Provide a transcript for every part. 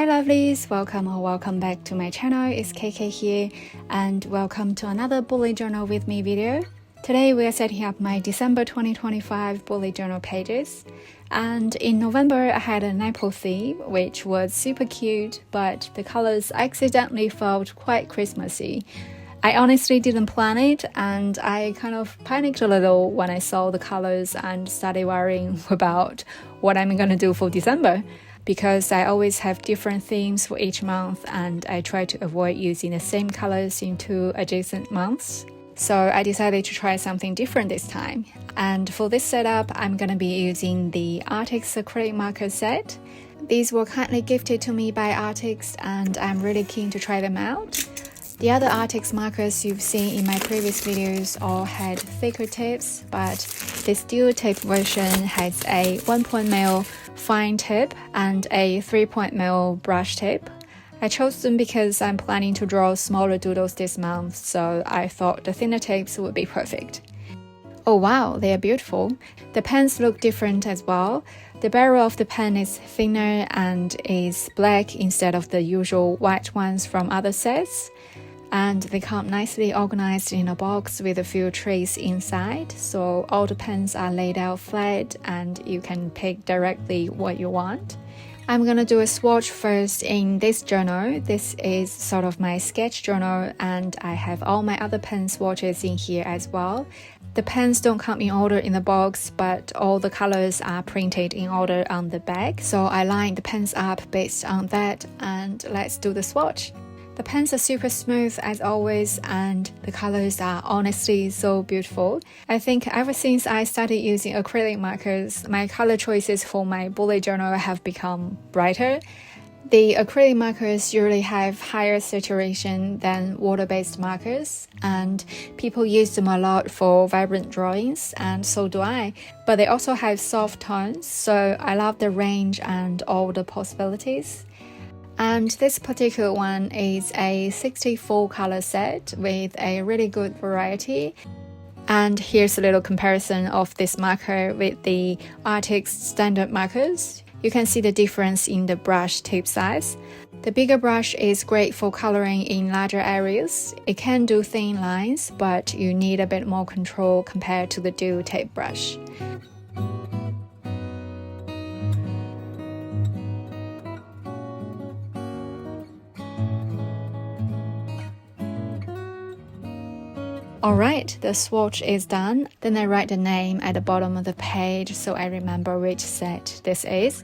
lovelies, welcome back to my channel. It's KK here and welcome to another bullet journal with me video. Today we are setting up my December 2025 bullet journal pages, and in November I had an apple theme which was super cute, but the colors accidentally felt quite Christmassy. I honestly didn't plan it, and I kind of panicked a little when I saw the colors and started worrying about what I'm gonna do for December, because I always have different themes for each month and I try to avoid using the same colors in two adjacent months. So I decided to try something different this time. And for this setup, I'm gonna be using the Arrtx acrylic marker set. These were kindly gifted to me by Arrtx and I'm really keen to try them out. The other Arrtx markers you've seen in my previous videos all had thicker tips, but this dual tip version has a 1.0 fine tip and a 3.0 brush tip. I chose them because I'm planning to draw smaller doodles this month, so I thought the thinner tips would be perfect. Oh wow, they are beautiful. The pens look different as well. The barrel of the pen is thinner and is black instead of the usual white ones from other sets. And they come nicely organized in a box with a few trays inside, so all the pens are laid out flat and you can pick directly what you want. I'm gonna do a swatch first in this journal. This is sort of my sketch journal and I have all my other pen swatches in here as well. The pens don't come in order in the box, but all the colors are printed in order on the back, so I lined the pens up based on that, and let's do the swatch. The pens are super smooth as always, and the colors are honestly so beautiful. I think ever since I started using acrylic markers, my color choices for my bullet journal have become brighter. The acrylic markers usually have higher saturation than water-based markers, and people use them a lot for vibrant drawings, and so do I. But they also have soft tones, so I love the range and all the possibilities. And this particular one is a 64 color set with a really good variety. And here's a little comparison of this marker with the Arrtx standard markers. You can see the difference in the brush tip size. The bigger brush is great for coloring in larger areas. It can do thin lines, but you need a bit more control compared to the dual tip brush. Alright, the swatch is done. Then I write the name at the bottom of the page so I remember which set this is.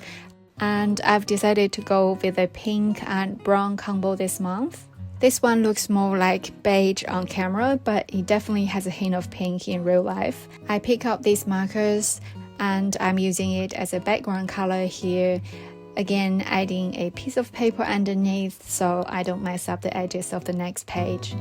And I've decided to go with a pink and brown combo this month. This one looks more like beige on camera, but it definitely has a hint of pink in real life. I pick up these markers and I'm using it as a background color here. Again, adding a piece of paper underneath so I don't mess up the edges of the next page.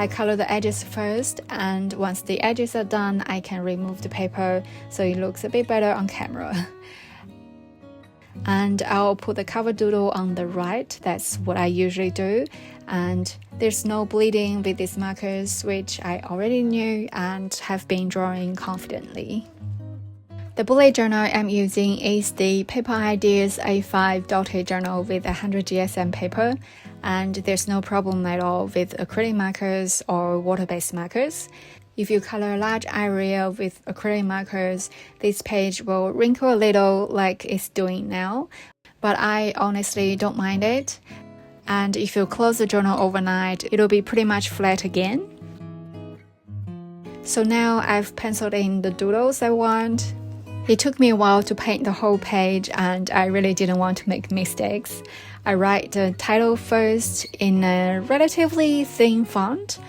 I color the edges first, and once the edges are done, I can remove the paper so it looks a bit better on camera. And I'll put the cover doodle on the right. That's what I usually do. And there's no bleeding with these markers, which I already knew and have been drawing confidently. The bullet journal I'm using is the Paper Ideas A5 dotted journal with 100 GSM paper, and there's no problem at all with acrylic markers or water-based markers. If you color a large area with acrylic markers, this page will wrinkle a little like it's doing now, but I honestly don't mind it. And if you close the journal overnight, it'll be pretty much flat again. So now I've penciled in the doodles I want. It took me a while to paint the whole page and I really didn't want to make mistakes. I write the title first in a relatively thin font.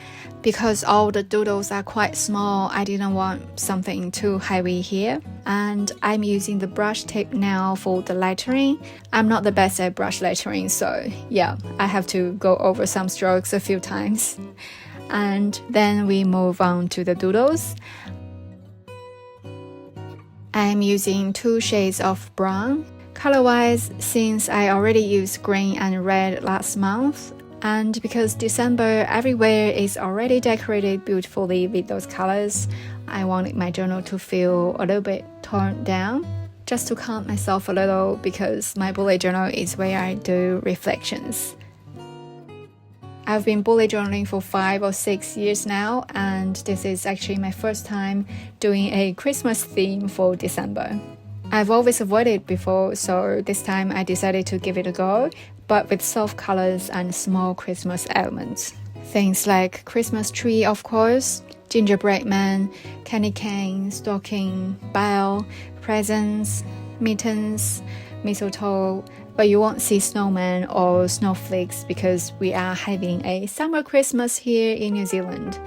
Because all the doodles are quite small, I didn't want something too heavy here. And I'm using the brush tip now for the lettering. I'm not the best at brush lettering, so yeah, I have to go over some strokes a few times. And then we move on to the doodles. I'm using 2 shades of brown. Color-wise, since I already used green and red last month, And because December everywhere is already decorated beautifully with those colors, I wanted my journal to feel a little bit toned down, just to calm myself a little, because my bullet journal is where I do reflections. I've been bullet journaling for 5 or 6 years now, and this is actually my first time doing a Christmas theme for December. I've always avoided it before, so this time I decided to give it a go, but with soft colors and small Christmas elements. Things like Christmas tree, of course, gingerbread man, candy cane, stocking, bell, presents, mittens, mistletoe, but you won't see snowman or snowflakes because we are having a summer Christmas here in New Zealand.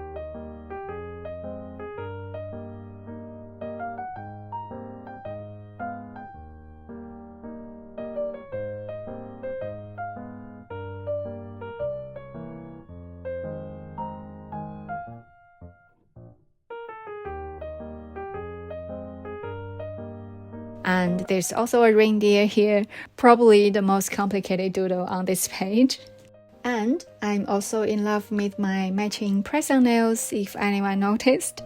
And there's also a reindeer here, probably the most complicated doodle on this page. And I'm also in love with my matching press-on nails, if anyone noticed.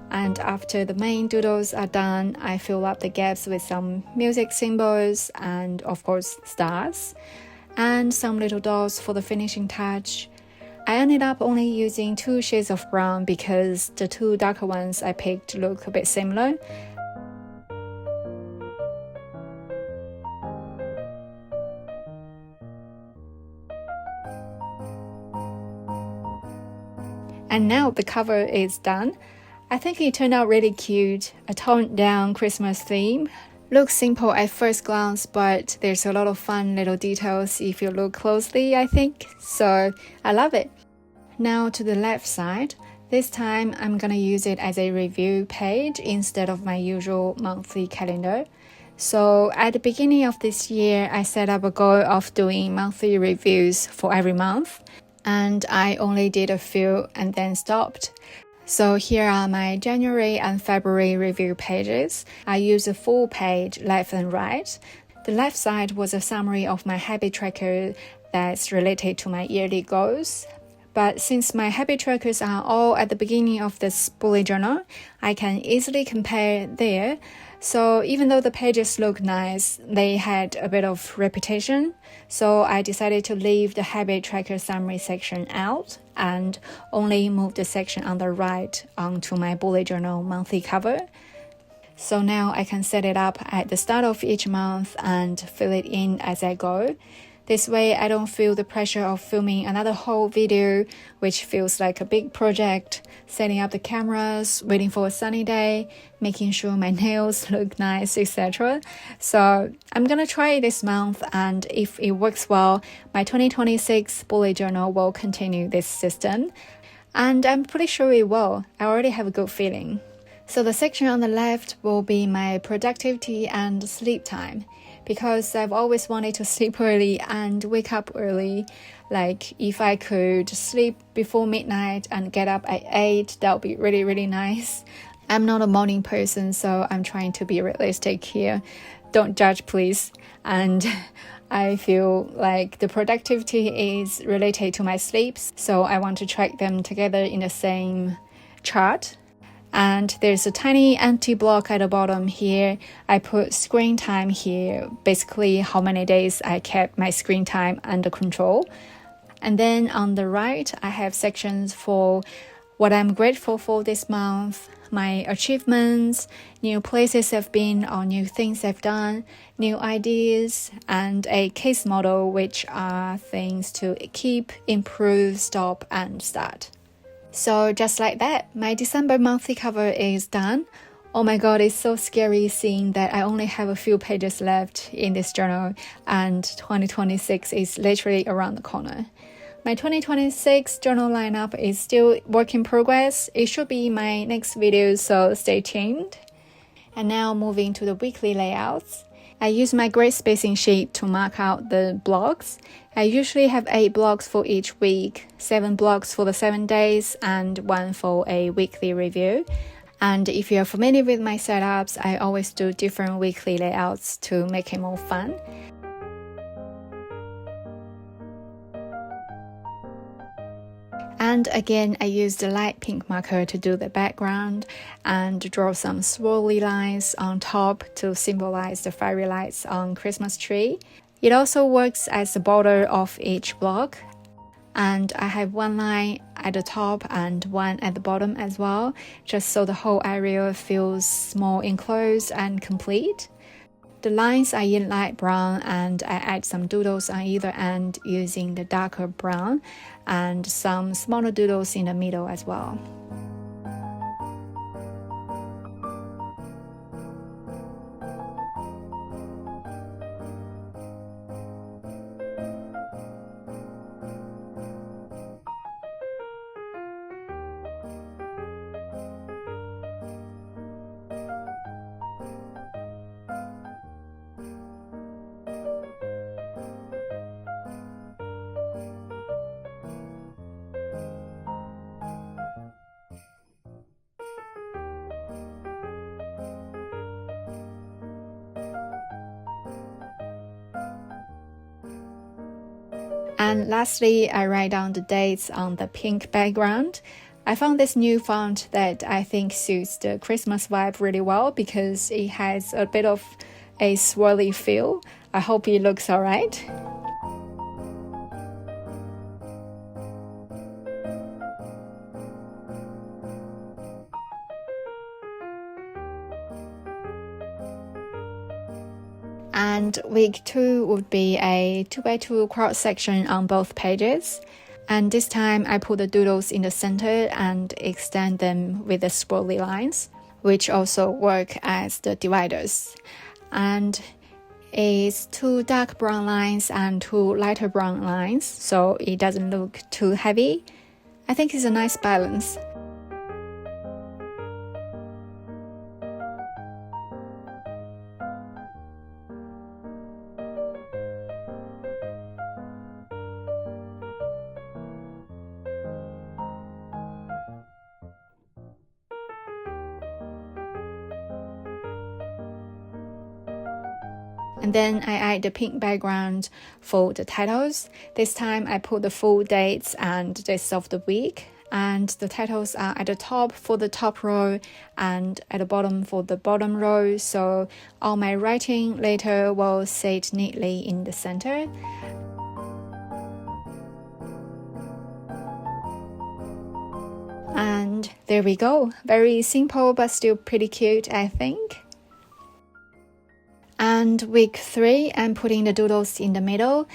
And after the main doodles are done, I fill up the gaps with some music symbols and of course stars, and some little dots for the finishing touch. I ended up only using 2 shades of brown because the 2 darker ones I picked look a bit similar. And now the cover is done. I think it turned out really cute, a toned down Christmas theme. Looks simple at first glance, but there's a lot of fun little details if you look closely, I think, so I love it. Now to the left side, this time I'm gonna use it as a review page instead of my usual monthly calendar. So at the beginning of this year, I set up a goal of doing monthly reviews for every month, and I only did a few and then stopped. So here are my January and February review pages. I use a full page left and right. The left side was a summary of my habit tracker that's related to my yearly goals. But since my habit trackers are all at the beginning of this bullet journal, I can easily compare there. So even though the pages look nice, they had a bit of repetition. So I decided to leave the habit tracker summary section out and only move the section on the right onto my bullet journal monthly cover. So now I can set it up at the start of each month and fill it in as I go. This way I don't feel the pressure of filming another whole video, which feels like a big project, setting up the cameras, waiting for a sunny day, making sure my nails look nice, etc. So I'm gonna try it this month, and if it works well, my 2026 bullet journal will continue this system. And I'm pretty sure it will. I already have a good feeling. So the section on the left will be my productivity and sleep time, because I've always wanted to sleep early and wake up early. Like if I could sleep before midnight and get up at 8, that would be really, really nice. I'm not a morning person, so I'm trying to be realistic here. Don't judge, please. And I feel like the productivity is related to my sleeps, so I want to track them together in the same chart. And there's a tiny empty block at the bottom here. I put screen time here, basically how many days I kept my screen time under control. And then on the right, I have sections for what I'm grateful for this month, my achievements, new places I've been or new things I've done, new ideas, and a case model, which are things to keep, improve, stop, and start. So just like that, my December monthly cover is done. Oh my god, it's so scary seeing that I only have a few pages left in this journal and 2026 is literally around the corner. My 2026 journal lineup is still work in progress. It should be my next video, so stay tuned. And now moving to the weekly layouts. I use my gray spacing sheet to mark out the blocks. I usually have 8 blocks for each week, 7 blocks for the 7 days, and 1 for a weekly review. And if you're familiar with my setups, I always do different weekly layouts to make it more fun. And again, I used the light pink marker to do the background and draw some swirly lines on top to symbolize the fairy lights on Christmas tree. It also works as the border of each block. And I have one line at the top and one at the bottom as well, just so the whole area feels more enclosed and complete. The lines are in light brown and I add some doodles on either end using the darker brown and some smaller doodles in the middle as well. And lastly, I write down the dates on the pink background. I found this new font that I think suits the Christmas vibe really well because it has a bit of a swirly feel. I hope it looks alright. And week 2 would be a 2x2 cross section on both pages. And this time I put the doodles in the center and extend them with the swirly lines, which also work as the dividers. And it's 2 dark brown lines and 2 lighter brown lines, so it doesn't look too heavy. I think it's a nice balance. And then I add the pink background for the titles. This time I put the full dates and days of the week. And the titles are at the top for the top row and at the bottom for the bottom row. So all my writing later will sit neatly in the center. And there we go. Very simple but still pretty cute, I think. And week 3, I'm putting the doodles in the middle.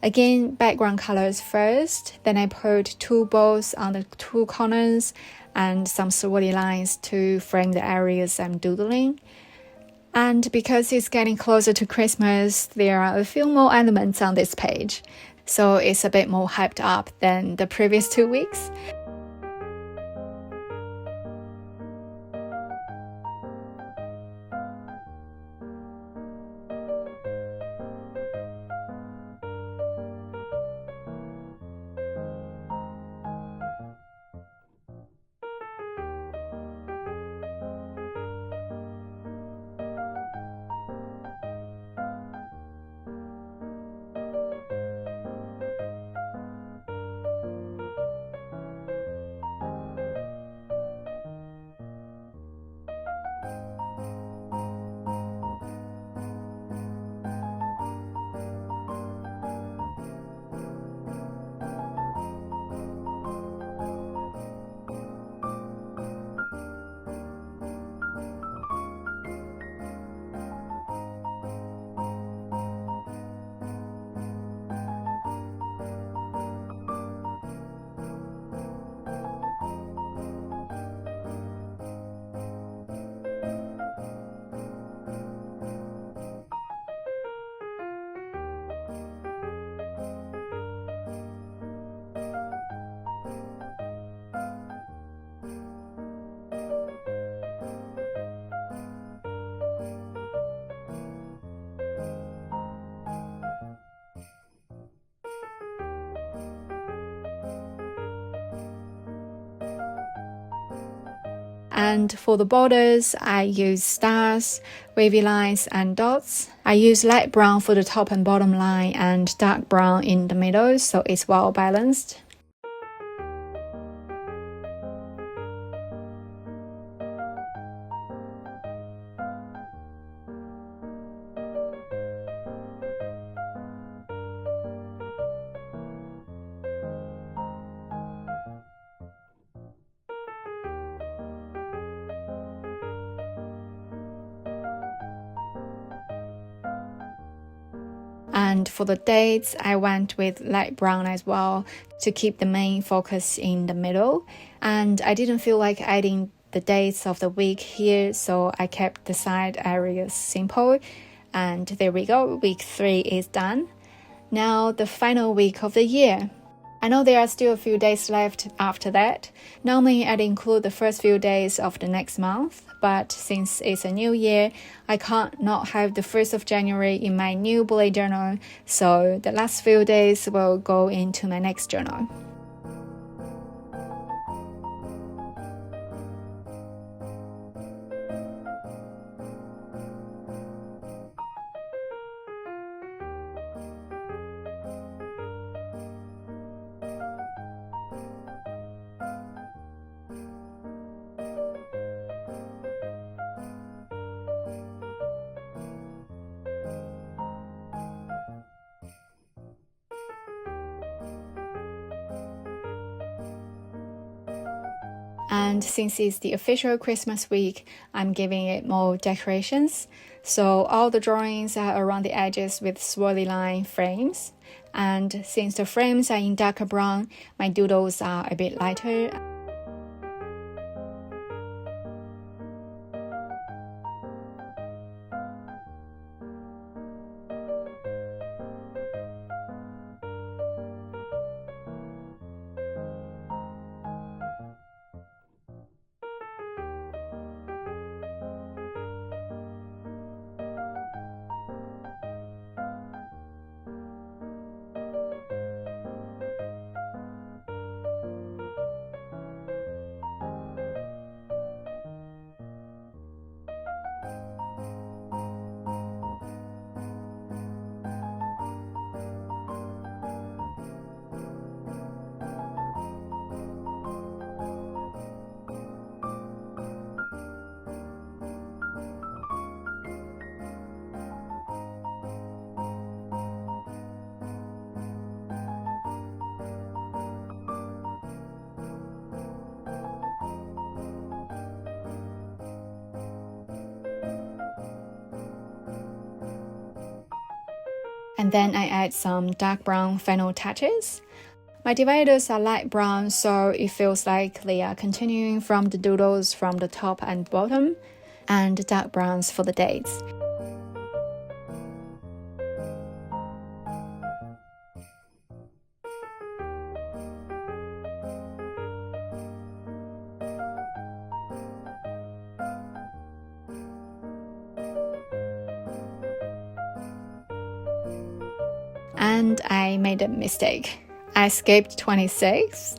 Again, background colors first, then I put 2 bows on the 2 corners and some swirly lines to frame the areas I'm doodling. And because it's getting closer to Christmas, there are a few more elements on this page, so it's a bit more hyped up than the previous 2 weeks. And for the borders, I use stars, wavy lines, and dots. I use light brown for the top and bottom line and dark brown in the middle, so it's well balanced. And for the dates, I went with light brown as well to keep the main focus in the middle. And I didn't feel like adding the dates of the week here, so I kept the side areas simple. And there we go, week 3 is done. Now the final week of the year. I know there are still a few days left after that. Normally I'd include the first few days of the next month, but since it's a new year, I can't not have the 1st of January in my new bullet journal, so the last few days will go into my next journal. And since it's the official Christmas week, I'm giving it more decorations. So all the drawings are around the edges with swirly line frames. And since the frames are in darker brown, my doodles are a bit lighter. And then I add some dark brown final touches. My dividers are light brown, so it feels like they are continuing from the doodles from the top and bottom, and dark browns for the dates. And I made a mistake. I skipped 26.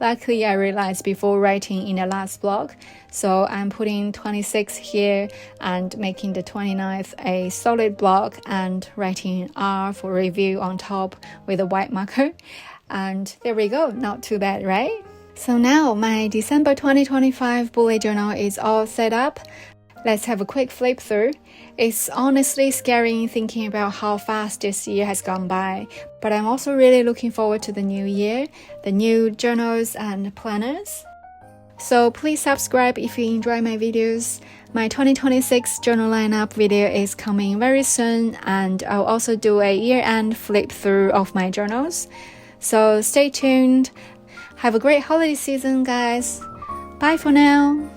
Luckily, I realized before writing in the last blog, so I'm putting 26 here and making the 29th a solid block and writing R for review on top with a white marker. And there we go, not too bad, right? So now my December 2025 bullet journal is all set up. Let's have a quick flip through. It's honestly scary thinking about how fast this year has gone by, but I'm also really looking forward to the new year, the new journals and planners. So please subscribe if you enjoy my videos. My 2026 journal lineup video is coming very soon, and I'll also do a year-end flip through of my journals. So stay tuned. Have a great holiday season, guys. Bye for now.